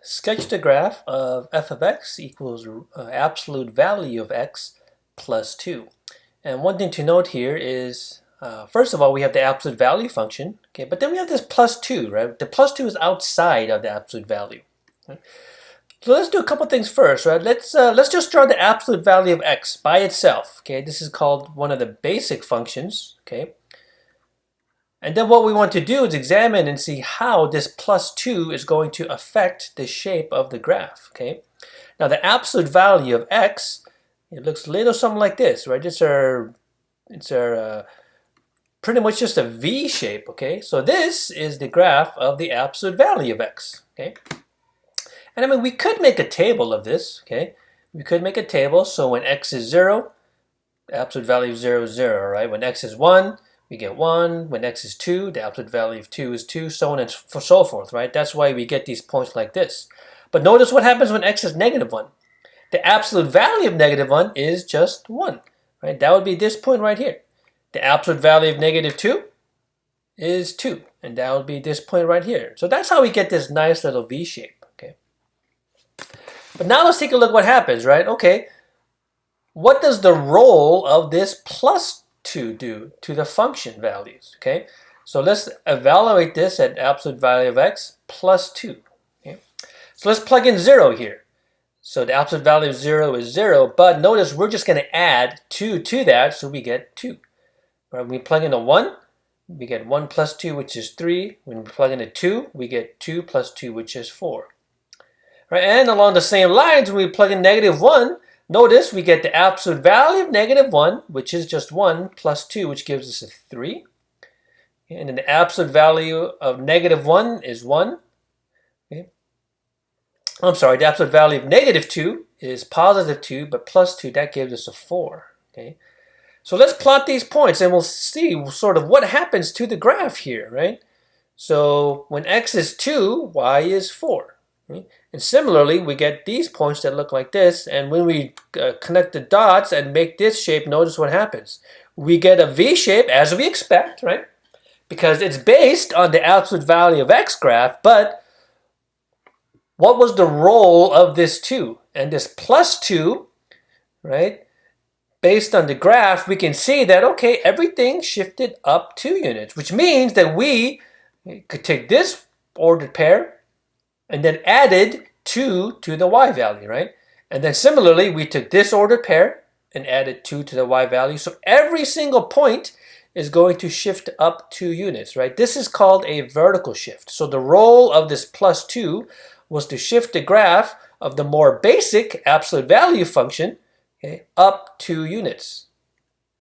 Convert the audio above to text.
Sketch the graph of f of x equals absolute value of x plus 2. And one thing to note here is, first of all, we have the absolute value function, okay, but then we have this plus 2, right? The plus 2 is outside of the absolute value. Right? So let's do a couple things first, right? Let's just draw the absolute value of x by itself, okay? This is called one of the basic functions, okay? And then what we want to do is examine and see how this plus 2 is going to affect the shape of the graph, okay? Now the absolute value of x, it looks a little something like this, right? It's our pretty much just a V shape, okay? So this is the graph of the absolute value of x, okay? And I mean, we could make a table of this, okay? We could make a table, so when x is 0, the absolute value of 0 is 0, right? When x is 1, we get 1. When x is 2, the absolute value of 2 is 2, so on and so forth, right? That's why we get these points like this. But notice what happens when x is negative 1. The absolute value of negative 1 is just 1, right? That would be this point right here. The absolute value of negative 2 is 2, and that would be this point right here. So that's how we get this nice little V shape, okay? But now let's take a look what happens, right? Okay, what does the role of this plus 2 do to the function values, okay? So let's evaluate this at absolute value of x plus 2, okay? So let's plug in 0 here. So the absolute value of 0 is 0, but notice we're just going to add 2 to that, so we get 2. Right, when we plug in a 1, we get 1 plus 2, which is 3. When we plug in a 2, we get 2 plus 2, which is 4. Right, and along the same lines, when we plug in negative 1, notice we get the absolute value of negative 1, which is just 1, plus 2, which gives us a 3. And then the absolute value of negative 1 is 1. Okay. I'm sorry, the absolute value of negative 2 is positive 2, but plus 2, that gives us a 4. Okay. So let's plot these points, and we'll see sort of what happens to the graph here, right? So when x is 2, y is 4. Okay? And similarly, we get these points that look like this, and when we connect the dots and make this shape, notice what happens. We get a V shape, as we expect, right? Because it's based on the absolute value of x graph, but what was the role of this 2? And this plus 2, right? Based on the graph, we can see that, okay, everything shifted up 2 units, which means that we could take this ordered pair and then added 2 to the y value, right? And then similarly, we took this ordered pair and added 2 to the y value. So every single point is going to shift up 2 units, right? This is called a vertical shift. So the role of this plus 2 was to shift the graph of the more basic absolute value function, okay, up 2 units.